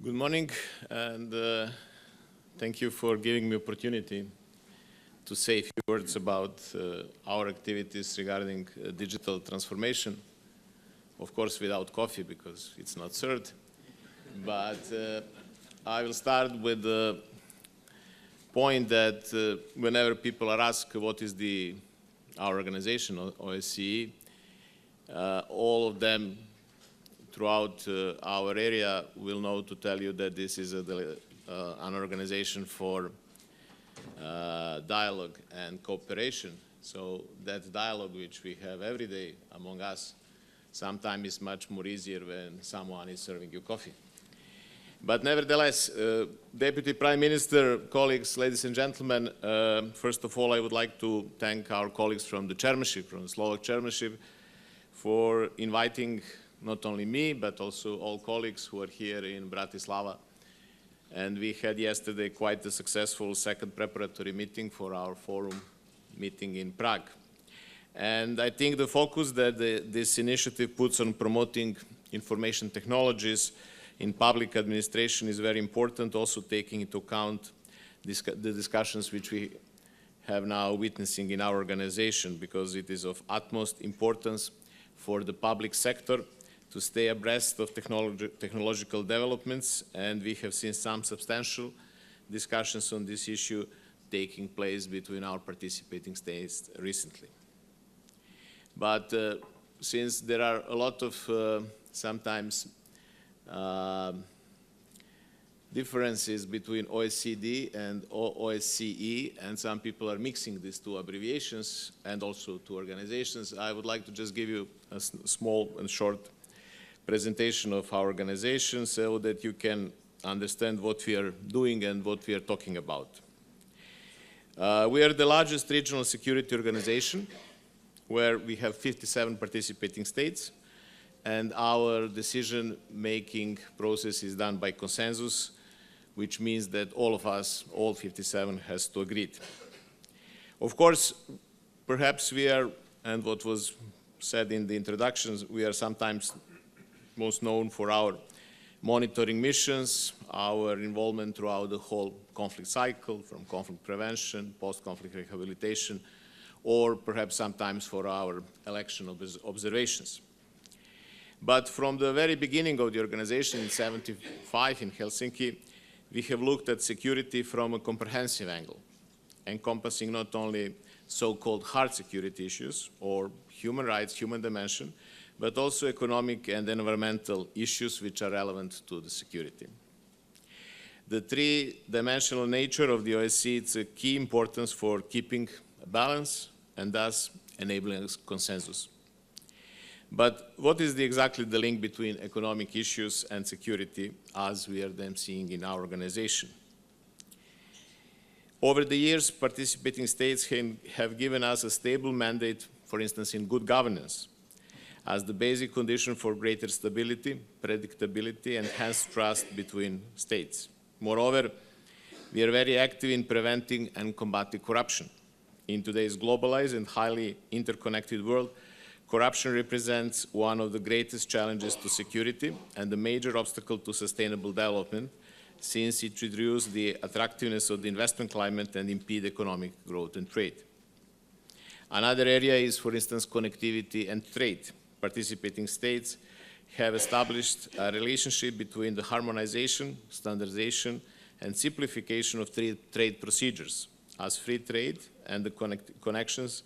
Good morning, and thank you for giving me opportunity to say a few words about our activities regarding digital transformation. Of course, without coffee, because it's not served. But I will start with the point that whenever people are asked what is our organization, OBSE, all of them throughout our area will know to tell you that this is an organization for dialogue and cooperation. So that dialogue which we have every day among us sometimes is much more easier when someone is serving you coffee. But nevertheless, Deputy Prime Minister, colleagues, ladies and gentlemen, first of all, I would like to thank our colleagues from the chairmanship, from the Slovak chairmanship, for inviting not only me, but also all colleagues who are here in Bratislava. And we had yesterday quite a successful second preparatory meeting for our forum meeting in Prague. And I think the focus that this initiative puts on promoting information technologies in public administration is very important, also taking into account the discussions which we have now witnessing in our organization, because it is of utmost importance for the public sector to stay abreast of technological developments, and we have seen some substantial discussions on this issue taking place between our participating states recently. But since there are a lot of sometimes differences between OECD and OSCE, and some people are mixing these two abbreviations and also two organizations, I would like to just give you a small and short presentation of our organization so that you can understand what we are doing and what we are talking about. We are the largest regional security organization where we have 57 participating states, and our decision-making process is done by consensus, which means that all of us, all 57, has to agree. Of course, perhaps we are, and what was said in the introductions, we are sometimes most known for our monitoring missions, our involvement throughout the whole conflict cycle, from conflict prevention, post-conflict rehabilitation, or perhaps sometimes for our election observations. But from the very beginning of the organization in '75 in Helsinki, we have looked at security from a comprehensive angle, encompassing not only so-called hard security issues or human rights, human dimension, but also economic and environmental issues which are relevant to the security. The three-dimensional nature of the OBSE is a key importance for keeping a balance and thus enabling consensus. But what is exactly the link between economic issues and security as we are then seeing in our organization? Over the years, participating states have given us a stable mandate, for instance, in good governance, as the basic condition for greater stability, predictability, and enhanced trust between states. Moreover, we are very active in preventing and combating corruption. In today's globalized and highly interconnected world, corruption represents one of the greatest challenges to security and a major obstacle to sustainable development, since it reduces the attractiveness of the investment climate and impedes economic growth and trade. Another area is, for instance, connectivity and trade. Participating states have established a relationship between the harmonization, standardization, and simplification of trade procedures, as free trade and the connections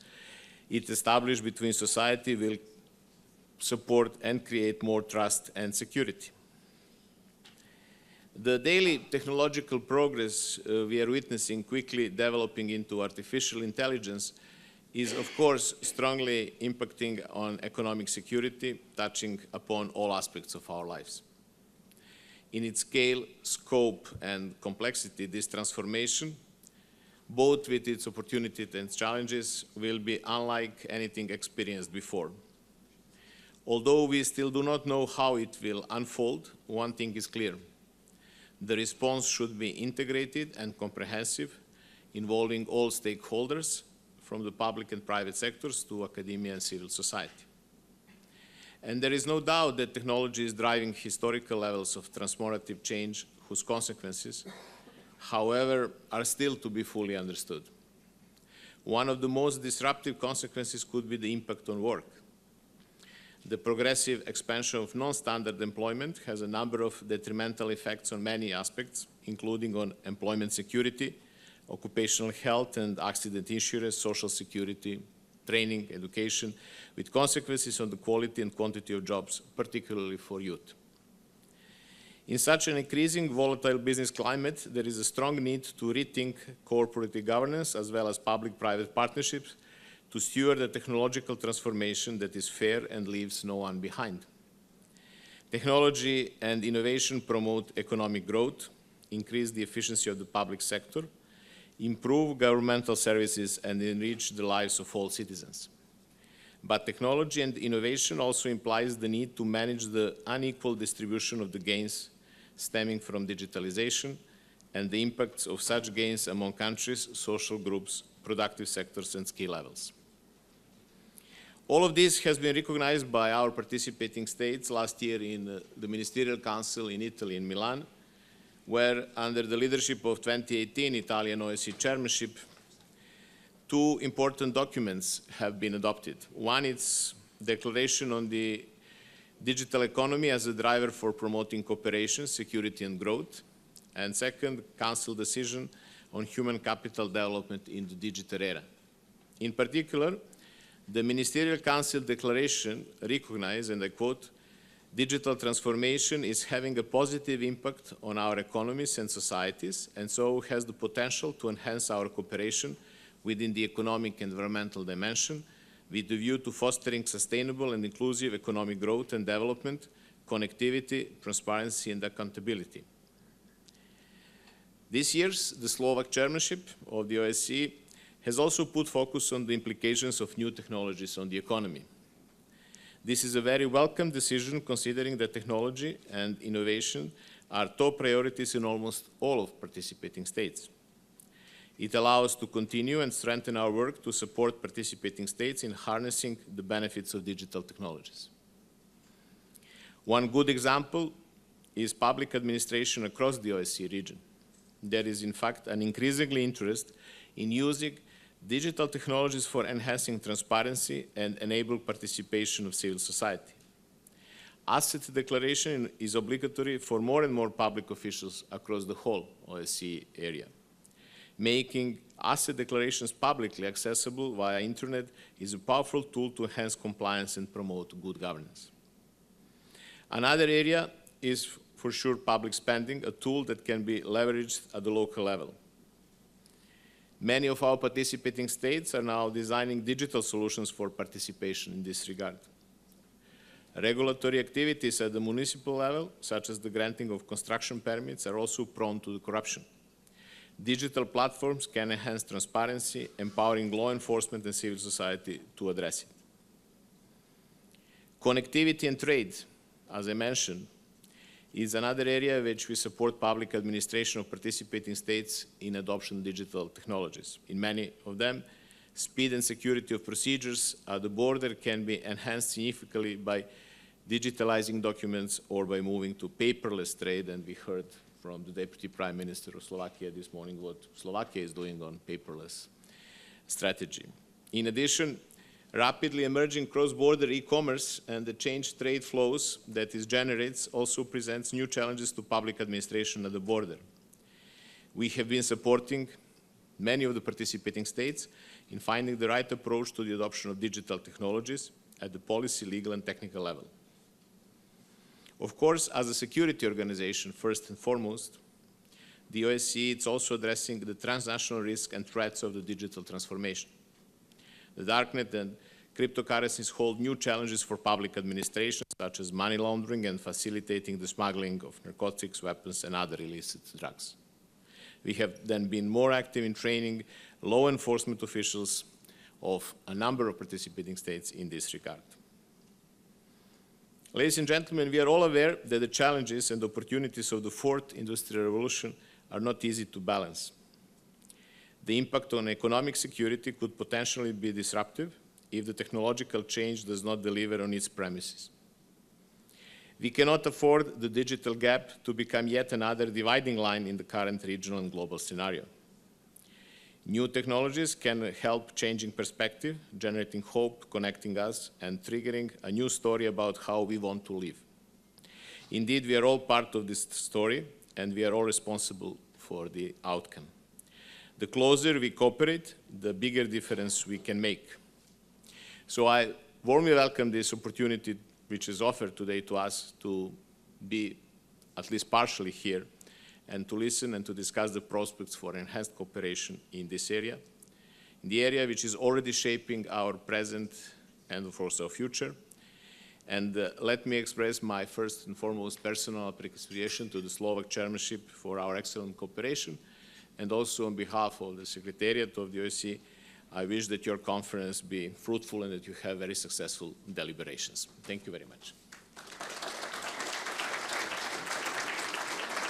it established between society will support and create more trust and security. The daily technological progress we are witnessing quickly developing into artificial intelligence is, of course, strongly impacting on economic security, touching upon all aspects of our lives. In its scale, scope, and complexity, this transformation, both with its opportunities and challenges, will be unlike anything experienced before. Although we still do not know how it will unfold, one thing is clear. The response should be integrated and comprehensive, involving all stakeholders, from the public and private sectors to academia and civil society. And there is no doubt that technology is driving historical levels of transformative change whose consequences, however, are still to be fully understood. One of the most disruptive consequences could be the impact on work. The progressive expansion of non-standard employment has a number of detrimental effects on many aspects, including on employment security, occupational health and accident insurance, social security, training, education, with consequences on the quality and quantity of jobs, particularly for youth. In such an increasing volatile business climate, there is a strong need to rethink corporate governance as well as public-private partnerships to steward a technological transformation that is fair and leaves no one behind. Technology and innovation promote economic growth, increase the efficiency of the public sector, improve governmental services, and enrich the lives of all citizens. But technology and innovation also implies the need to manage the unequal distribution of the gains stemming from digitalization and the impacts of such gains among countries, social groups, productive sectors, and skill levels. All of this has been recognized by our participating states last year in the Ministerial Council in Italy, in Milan, where, under the leadership of 2018 Italian OSCE chairmanship, two important documents have been adopted. One is Declaration on the Digital Economy as a driver for promoting cooperation, security, and growth, and second, Council decision on human capital development in the digital era. In particular, the Ministerial Council declaration recognized, and I quote, "Digital transformation is having a positive impact on our economies and societies, and so has the potential to enhance our cooperation within the economic and environmental dimension, with the view to fostering sustainable and inclusive economic growth and development, connectivity, transparency, and accountability." This year's the Slovak chairmanship of the OSCE has also put focus on the implications of new technologies on the economy. This is a very welcome decision, considering that technology and innovation are top priorities in almost all of participating states. It allows us to continue and strengthen our work to support participating states in harnessing the benefits of digital technologies. One good example is public administration across the OSCE region. There is, in fact, an increasingly interest in using digital technologies for enhancing transparency and enable participation of civil society. Asset declaration is obligatory for more and more public officials across the whole OSCE area. Making asset declarations publicly accessible via internet is a powerful tool to enhance compliance and promote good governance. Another area is for sure public spending, a tool that can be leveraged at the local level. Many of our participating states are now designing digital solutions for participation in this regard. Regulatory activities at the municipal level, such as the granting of construction permits, are also prone to corruption. Digital platforms can enhance transparency, empowering law enforcement and civil society to address it. Connectivity and trade, as I mentioned, is another area which we support public administration of participating states in adoption of digital technologies. In many of them, speed and security of procedures at the border can be enhanced significantly by digitalizing documents or by moving to paperless trade, and we heard from the Deputy Prime Minister of Slovakia this morning what Slovakia is doing on paperless strategy. In addition, rapidly emerging cross-border e-commerce and the changed trade flows that it generates also presents new challenges to public administration at the border. We have been supporting many of the participating states in finding the right approach to the adoption of digital technologies at the policy, legal, and technical level. Of course, as a security organization, first and foremost, the OSCE is also addressing the transnational risk and threats of the digital transformation. The darknet and cryptocurrencies hold new challenges for public administration, such as money laundering and facilitating the smuggling of narcotics, weapons, and other illicit drugs. We have then been more active in training law enforcement officials of a number of participating states in this regard. Ladies and gentlemen, we are all aware that the challenges and opportunities of the fourth industrial revolution are not easy to balance. The impact on economic security could potentially be disruptive if the technological change does not deliver on its premises. We cannot afford the digital gap to become yet another dividing line in the current regional and global scenario. New technologies can help changing perspective, generating hope, connecting us, and triggering a new story about how we want to live. Indeed, we are all part of this story, and we are all responsible for the outcome. The closer we cooperate, the bigger difference we can make. So I warmly welcome this opportunity which is offered today to us to be at least partially here and to listen and to discuss the prospects for enhanced cooperation in this area, in the area which is already shaping our present and of course our future. And let me express my first and foremost personal appreciation to the Slovak chairmanship for our excellent cooperation, and also on behalf of the Secretariat of the OSCE, I wish that your conference be fruitful and that you have very successful deliberations. Thank you very much.